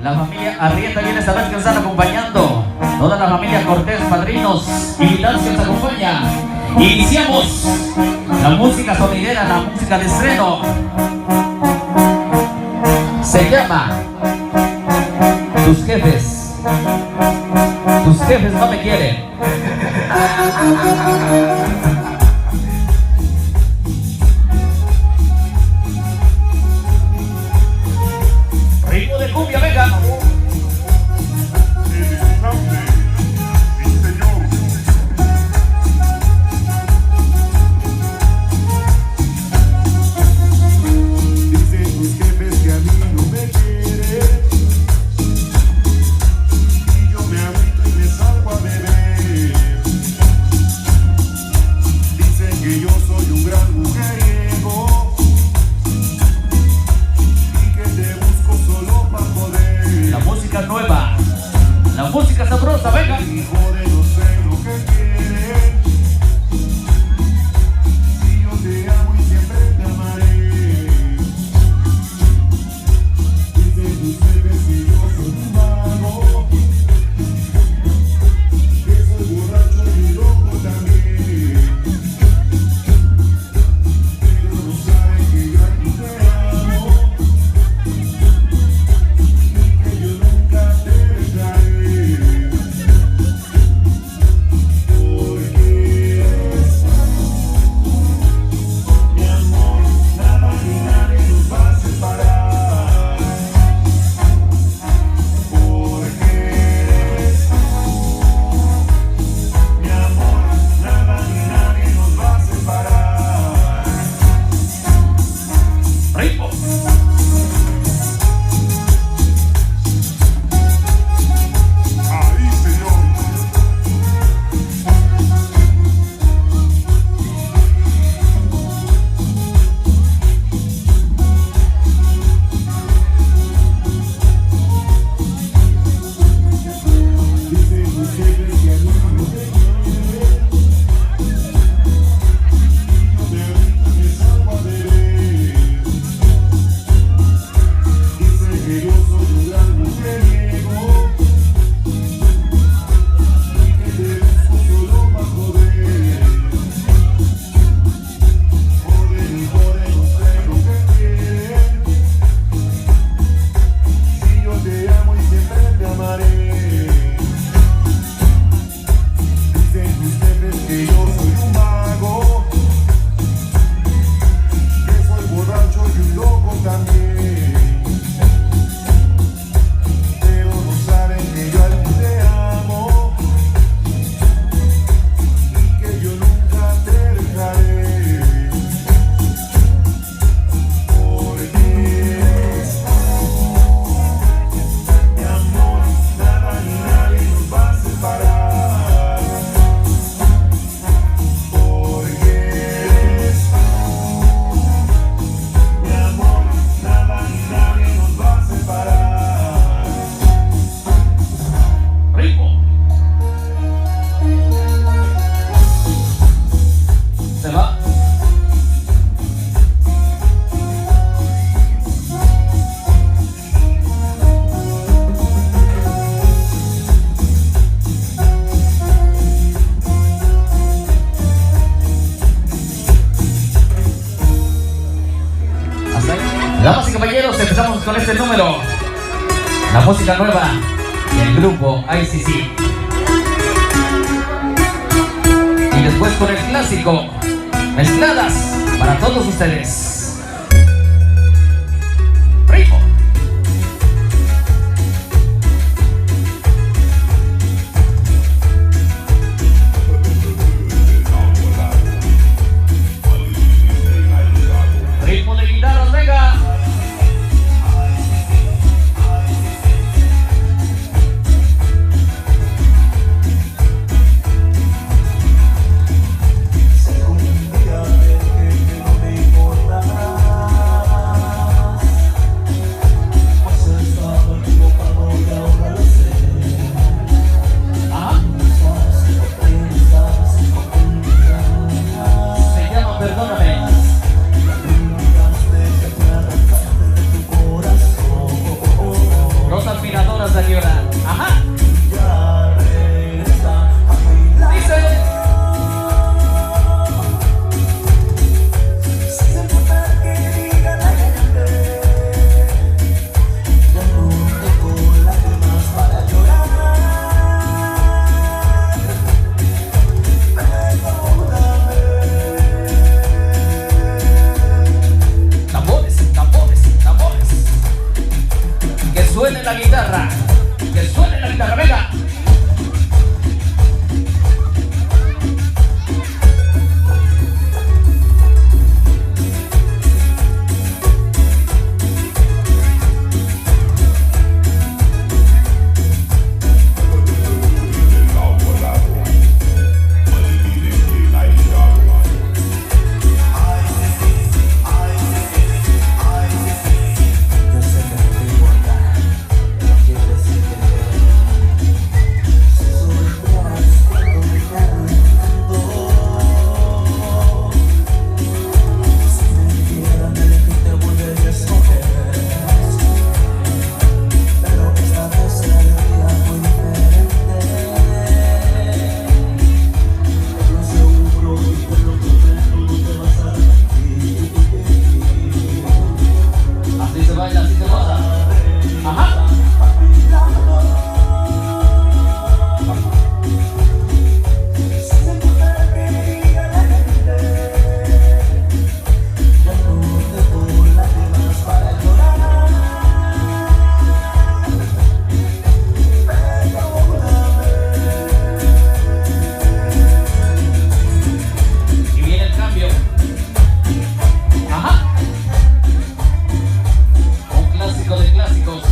La familia Arrieta viene esta vez que nos están acompañando. Toda la familia Cortés, padrinos, invitados que nos acompaña. Iniciamos la música sonidera, la música de estreno. Se llama Tus jefes. Tus jefes no me quieren. Ritmo de cumbia, venga. Nueva, la música sabrosa, venga. Hijo de no sé lo que quieres. Si yo te amo y siempre te amaré. Dicen tus jefes que yo soy un vago, que soy borracho y loco también. Pero no saben que yo a ti te amo. Damas y caballeros, empezamos con este número. La música nueva del grupo ICC. Y después con el clásico, mezcladas para todos ustedes. Ritmo. Ritmo de guitarras, venga. Vámonos a llorar. Ajá. Ya regresa a mi lado. Dice. Sin importar que diga la gente, ya no tengo lágrimas para llorar. Tambores, tambores, tambores. Que suene la guitarra. Que suene la guitarra, venga. Yo sé que no te importa, no quieres entender. Si supieras cuánto me encantó. Si me dieran el que te volvería a escoger. Pero esta vez la vida fue diferente. Te lo aseguro y te lo prometo, no te vas a arrepentir. Así se baila, así se goza. Ajá. Y viene el cambio. Ajá. Un clásico de clásicos.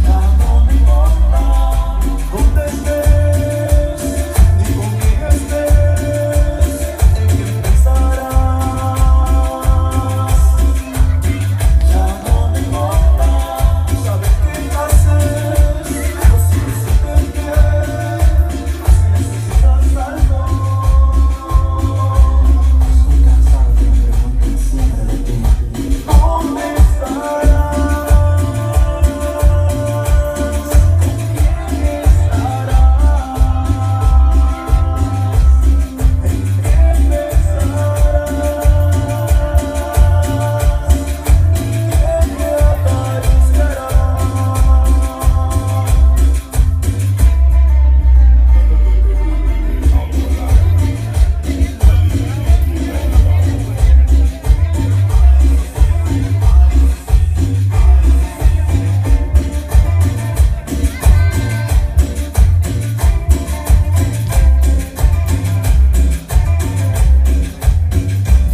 Ya no me importa dónde estés, ni con quién estés, en quién pensarás. Ya no me importa saber qué haces, o si decirte que si necesitas algo. Estoy cansado de que me pregunten siempre de ti. ¿Dónde estarás?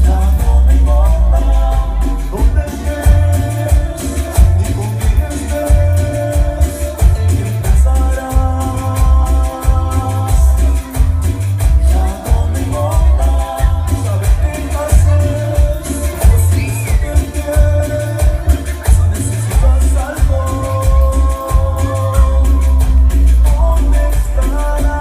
Ya no me importa dónde estés, ni con quién estés, en quién pensarás. Ya no me importa saber qué haces, o si decirte que si necesitas algo. ¿Dónde estarás?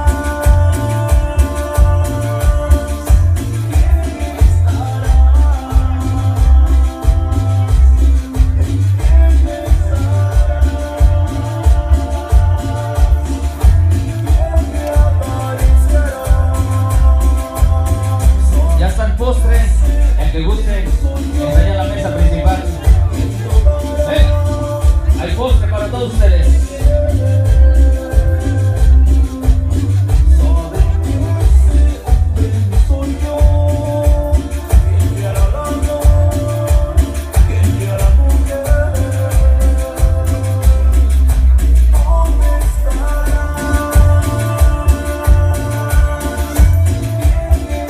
Ya está el postre. El que guste, enseña la mesa principal. Hay postre para todos ustedes. Soy yo, quien quiera el amor, quien quiera la mujer. ¿Dónde estarás? ¿Quién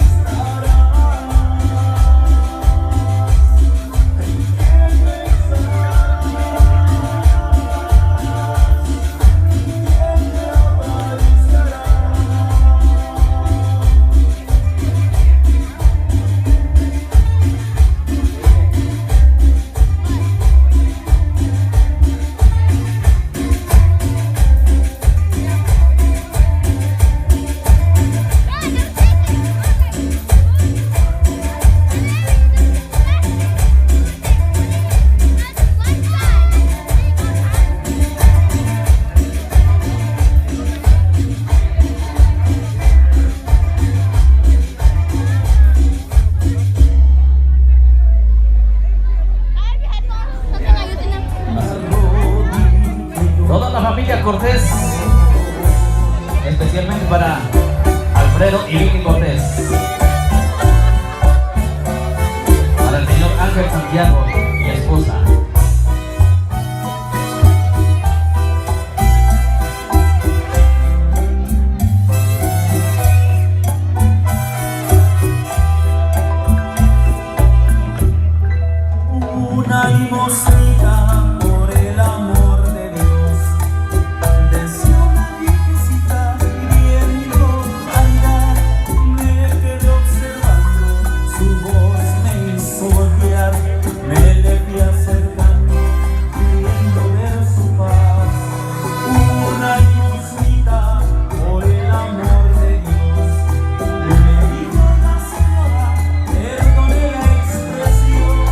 estarás? Cortés, especialmente para Alfredo y Vicky Cortés, para el señor Ángel Santiago y esposa. Una limosnita por el amor de Dios, decía una viejecita bien rodeada. Me quedé observando, su voz me hizo voltear, me le fui acercando, queriendo ver su paz. Una limosnita por el amor de Dios, me dijo la señora, perdone la expresión,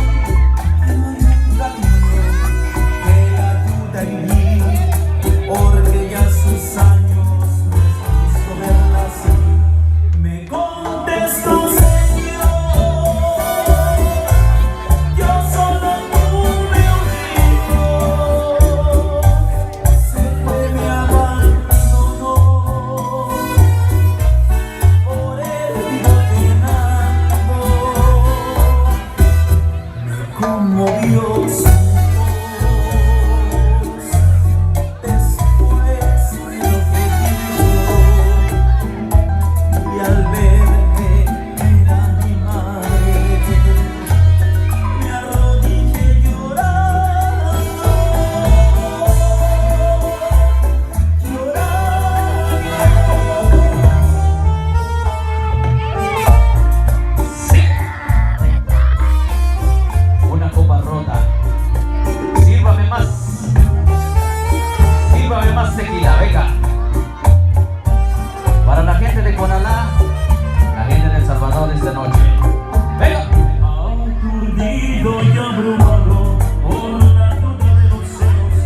porque ya sus años no quiso verla así. Me contestó: señor, yo solo tuve un hijo, se fue, me abandonó, por él vivo penando. Me conmovió su tequila, venga. Para la gente de Conalá, la gente de El Salvador esta noche. Venga. Aturdido y abrumado por la duda de los celos,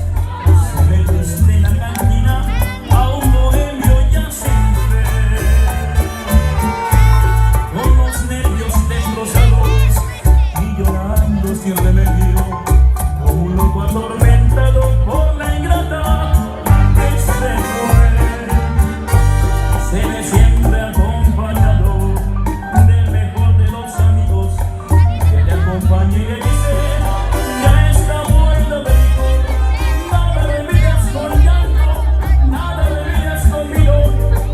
se ve desde la cantina a un bohemio ya sin fe, con los nervios destrozados y llorando sin remedio, como un loco atormentado por la ingrata. Se me siempre acompañado del mejor de los amigos, que le acompañe y le dice: ya está muerto, me dijo, nada me miras con llanto, nada me miras conmigo,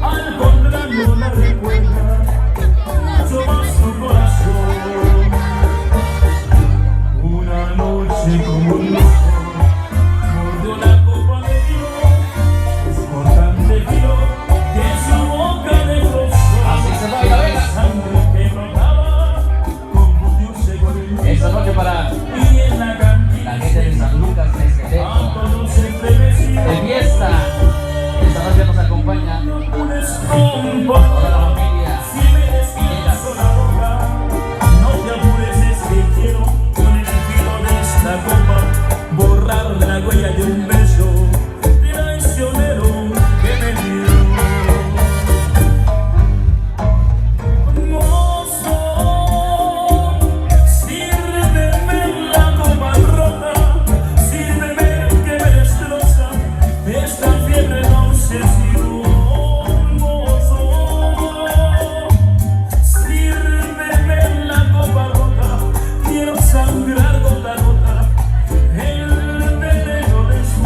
al contrario la recuerda mucho más tu corazón. Una noche como un loco mordió la copa de vino, cortante filo que su boca destrozó. Así se baila, venga. Sangre que brotaba confundióse con el Esta noche para y en la cantina la gente de San Lucas de a Esqueleto, todos se estremeció. de fiesta. Esta noche nos acompaña Un estompo. toda la familia. Si me descanso la boca, no te apures, es que quiero con el filo de esta copa borrar la huella de un beso traicionero que me dio. Mozo, sírveme la copa rota, sírveme que me destroza esta fiebre de obsesión. Mozo, sírveme la copa rota, quiero sangrar gota a gota el veneno de su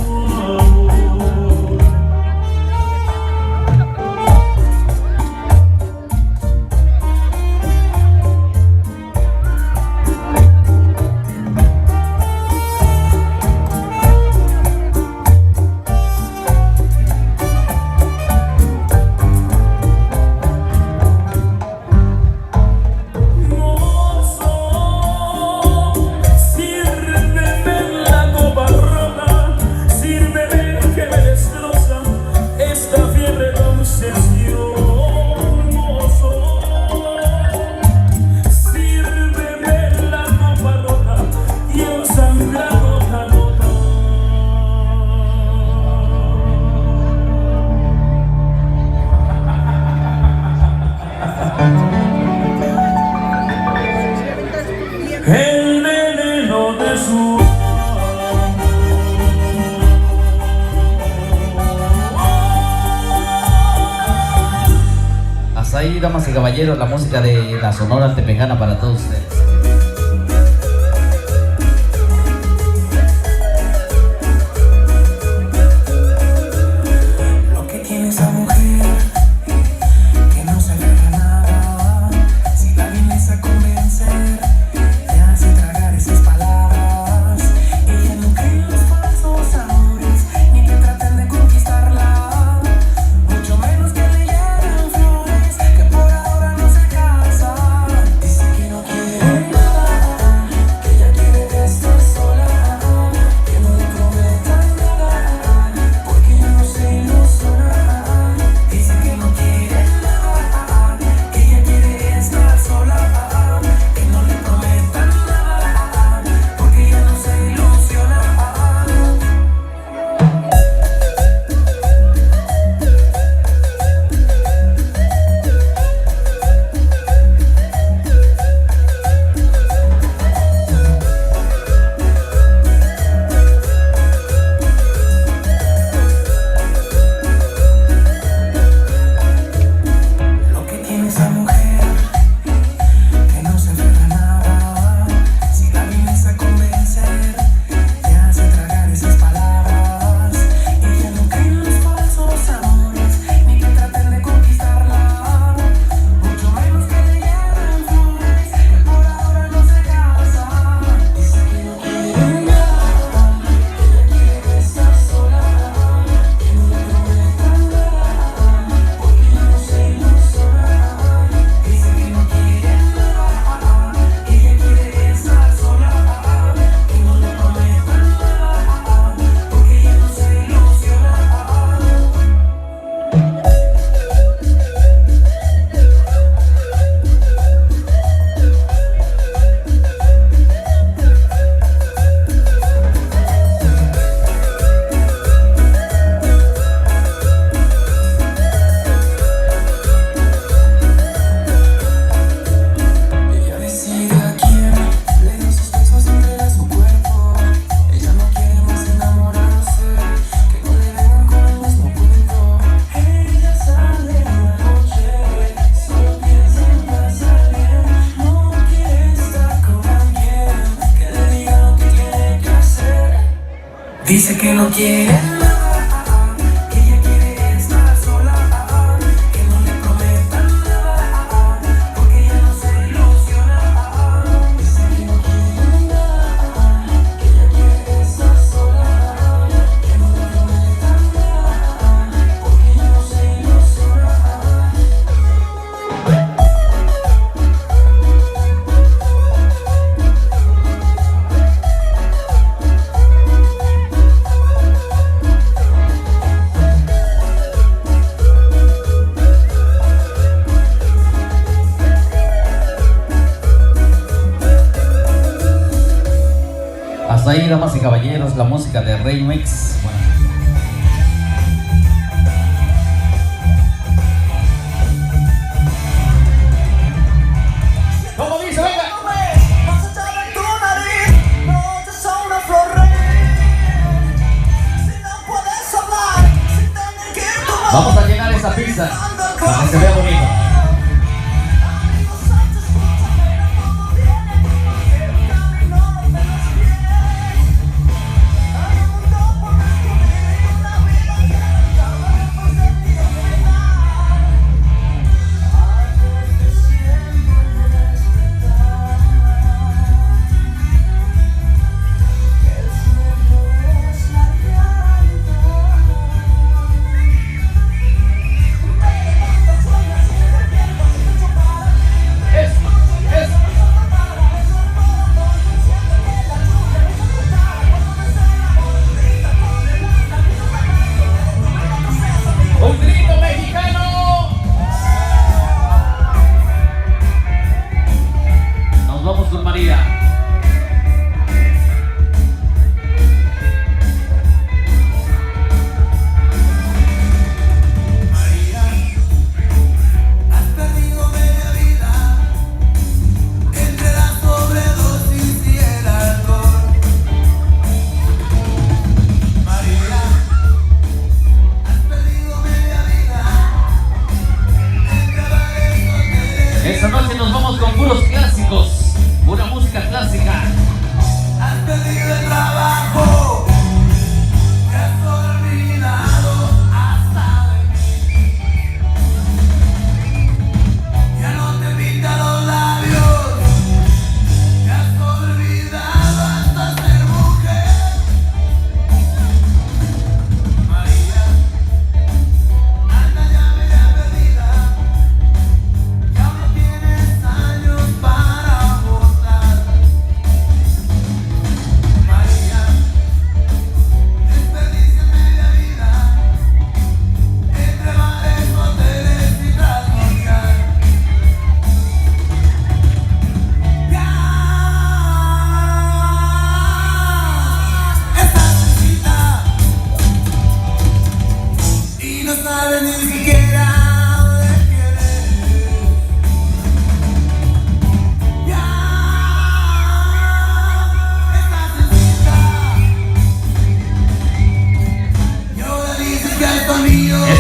ahí, damas y caballeros, la música de la Sonora Tepejana para todos ustedes. Lo que tiene esa mujer, que no se agarra nada. Si la vienes a convencer, te hace tragar esas palabras. Ella no cree en los falsos amores, ni que traten de conquistarla. Mucho menos que le lleven flores, que por ahora no se casa. Dice que no quiere nada, que ella quiere estar sola, que no le prometan nada, porque ella no se ilusiona. Dice que no quiere nada, que ella quiere estar sola, que no le prometan nada, porque ella no se ilusiona. Lo que tiene esa mujer, que no se aferra a nada. Si la vienes a convencer, te hace tragar esas palabras. Ella no cree en los falsos amores, ni que traten de conquistarla. Mucho menos que le lleven flores, que por ahora no se casa. Dice que no quiere nada, que ella quiere estar sola, que no le prometan nada, porque ella no se ilusiona. Dice que no quiere nada, que ella quiere estar sola, que no le prometan nada, porque ella no se ilusiona. Ella decide a quién le da sus besos y entrega su cuerpo. Ella no quiere más enamorarse, que no le vengan con el mismo cuento. Ella sale en la noche, solo piensa en pasar bien. No quiere estar con alguien que le diga lo que tiene que hacer. Dice que no quiere nada, que ella quiere estar sola, que no le prometan nada, porque ella no se ilusiona. Dice que no quiere nada, que ella quiere estar sola, que no le prometan nada, porque ella no se ilusiona. Hasta ahí, damas y caballeros, la música de Remix. Bueno, ¿cómo dice? Venga. Más allá de tu nariz, no te son una flor si no puedes hablar, si tener que ir tu voz. Vamos a llenar esa pista para que se vea bonito. Sueñas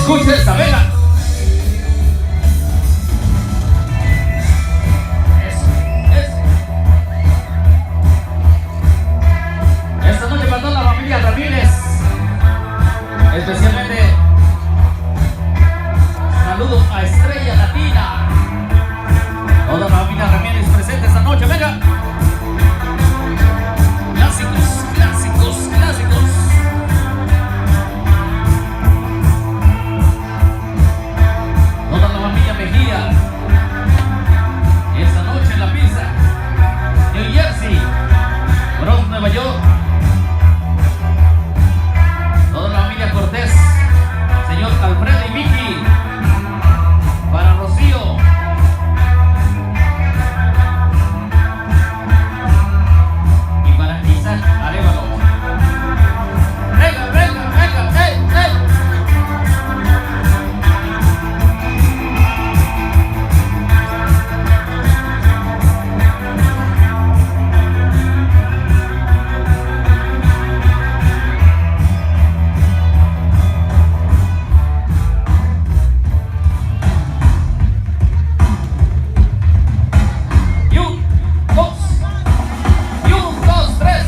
Escuche esta, venga. Eso. Esta noche para toda la familia Ramírez. Especialmente saludos a Estrella Latina. Toda la familia Ramírez presente esta noche, venga. Clásicos, clásicos, clásicos. Toda la familia Mejía. Esta noche en la pista. New Jersey, Bronx, Nueva York. Toda la familia Cortés. Señor Alfredo y Vicky. Para Rocío. Y para Isaac Arevalo. Venga, venga, venga, hey, hey. Y un, dos, tres.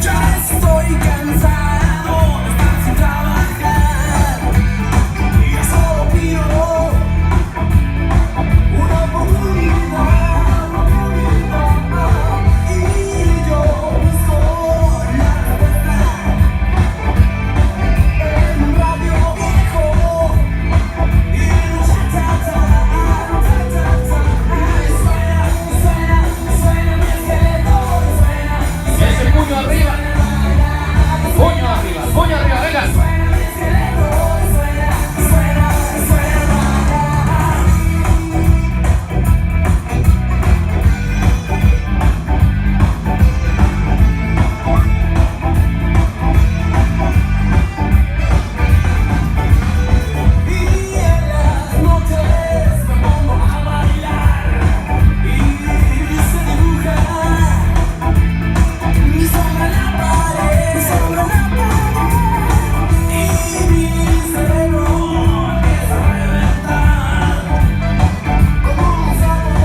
Ya estoy cansado de estar sin trabajar y yo solo pido una oportunidad y yo busco la respuesta en un radio viejo y suena mi esqueleto, Ese puño arriba. Puño arriba, puño arriba, venga. Y en las noches me pongo a bailar y se dibuja mi sombra en la pared, y mi cerebro empieza a reventar como un sapo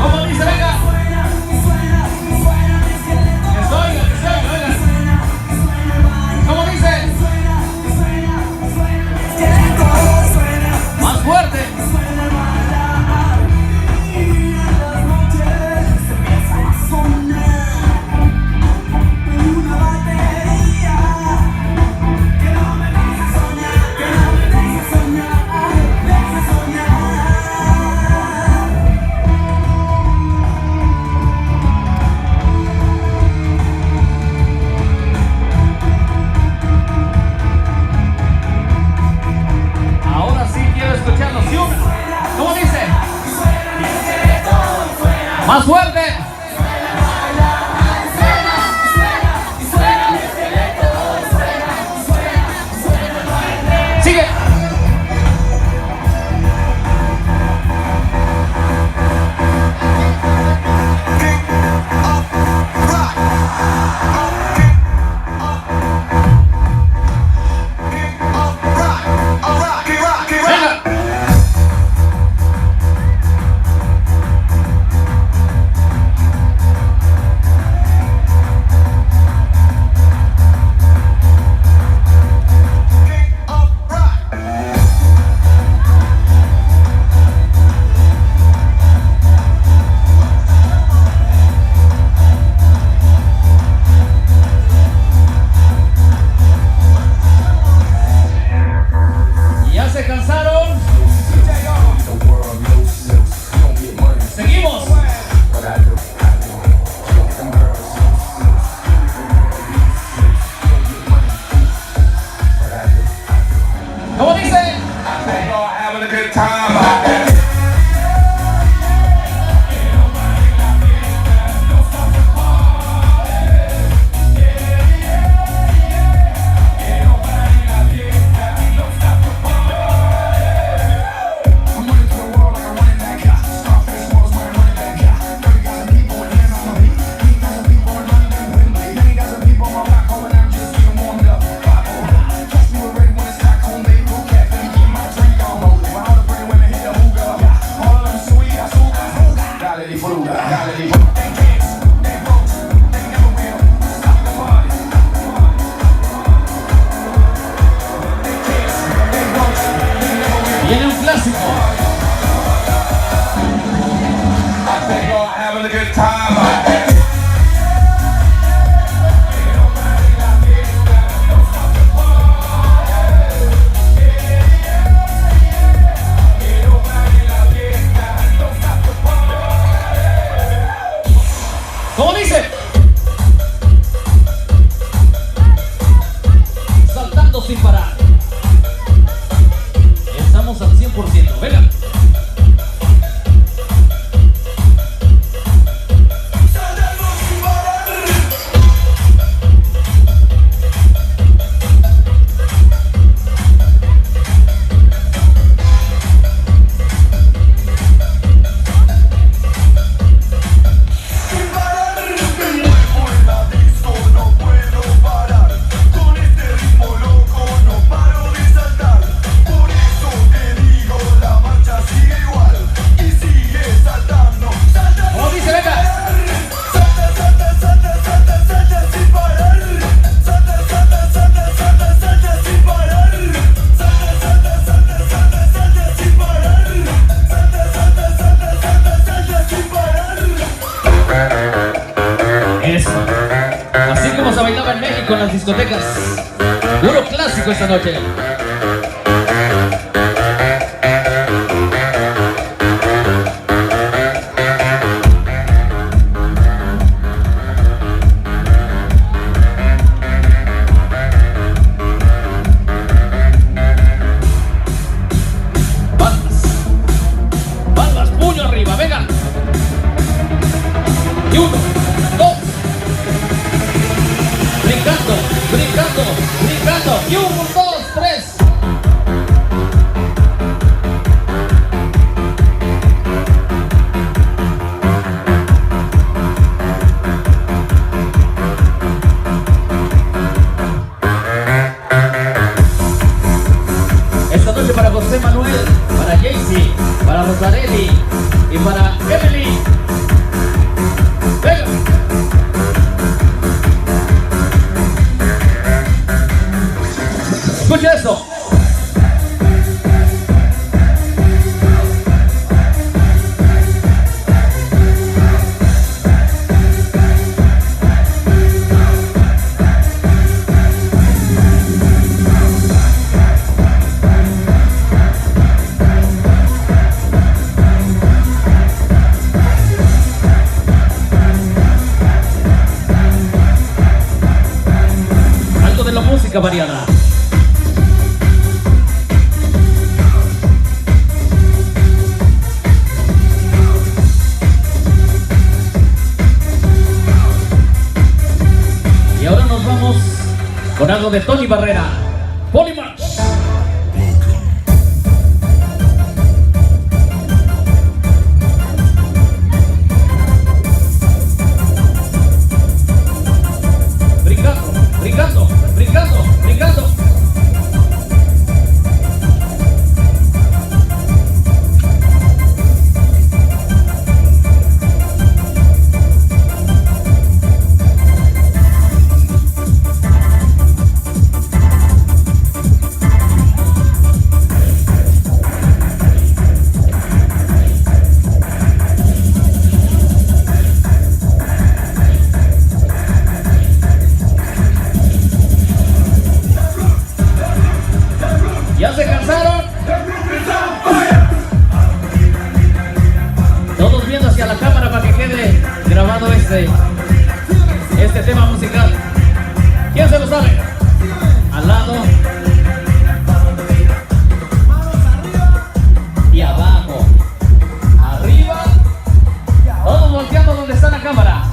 ¿Cómo dice, venga? suena mi esqueleto. Que se oiga, venga. ¿Cómo dice? Más fuerte. Y en las noches empieza a sonar una batería que no me deja soñar, que no me deja soñar, deja soñar. Ahora sí quiero escucharlo. ¿Sí una? ¿Cómo dice? Más fuerte. Sigue. Venga. músico esta noche. Palmas, puño arriba, venga. Y 1, 2. Brincando, brincando, brincando. Y 1, 2, 3. Esta noche para José Manuel, para Jaycee, para Rosarelli y para Emily. Venga. Escucha eso. Algo de la música variada. Y ahora nos vamos con algo de Tony Barrera. Polymarch. Brincando, brincando, brincando, brincando. ¿Ya se cansaron? Todos viendo hacia la cámara para que quede grabado este tema musical. ¿Quién se lo sabe? Al lado y abajo, arriba, todos volteando donde está la cámara.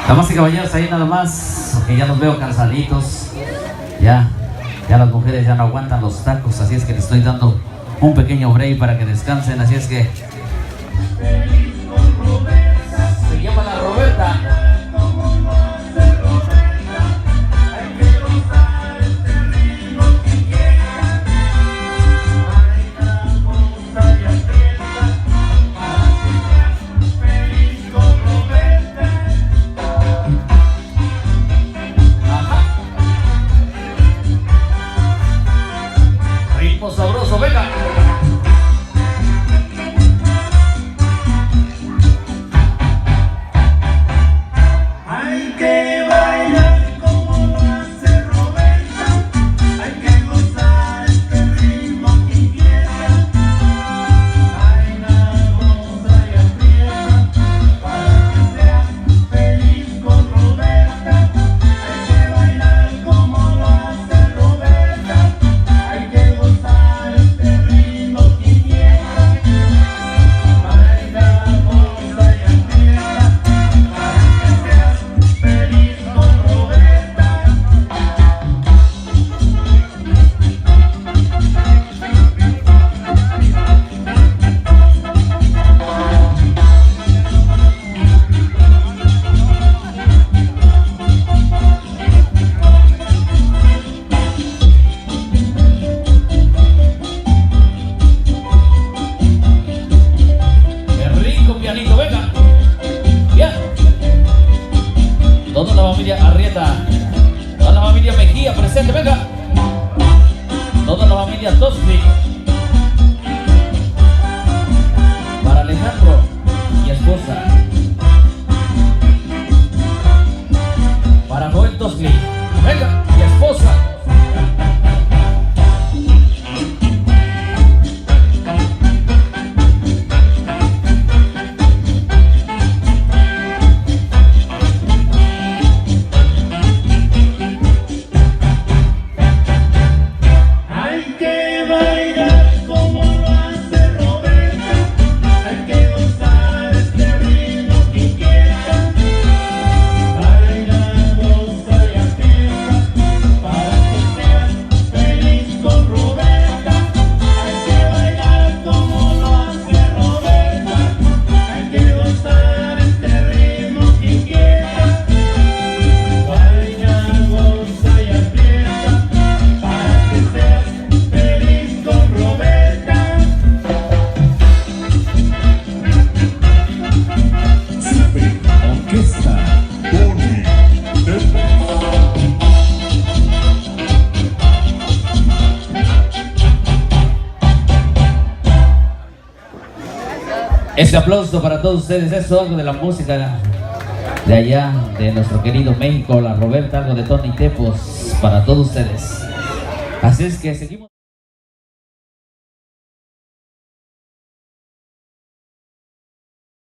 Damas y caballeros, ahí nada más, que ya los veo cansaditos. Ya las mujeres ya no aguantan los tacos, así es que les estoy dando un pequeño break para que descansen, así es que se llama la Roberta. Sabroso, venga. Hay que bailar como lo hace Roberta, hay que gozar este ritmo que inquieta. Baila, goza y aprieta para que seas feliz con Roberta. Hay que bailar como lo hace Roberta, hay que gozar este ritmo que inquieta. Baila, goza y aprieta para que seas feliz con Roberta. Qué rico pianito, venga. Ya. Toda la familia Arrieta, toda la familia Mejía presente, venga. Toda la familia Tosli. Para Alejandro y esposa. Para Joel Tosli, venga, y esposa. Hay que bailar como lo hace Roberta, hay que gozar este ritmo que inquieta. Baila, goza y aprieta para que seas feliz con Roberta. Hay que bailar como lo hace Roberta, hay que gozar este ritmo que inquieta. Baila, goza y aprieta para que seas feliz con Roberta. Super Orquesta Tony Este aplauso para todos ustedes, eso algo de la música de allá, de nuestro querido México, la Roberta, algo de Tony Tepos para todos ustedes. Así es que seguimos.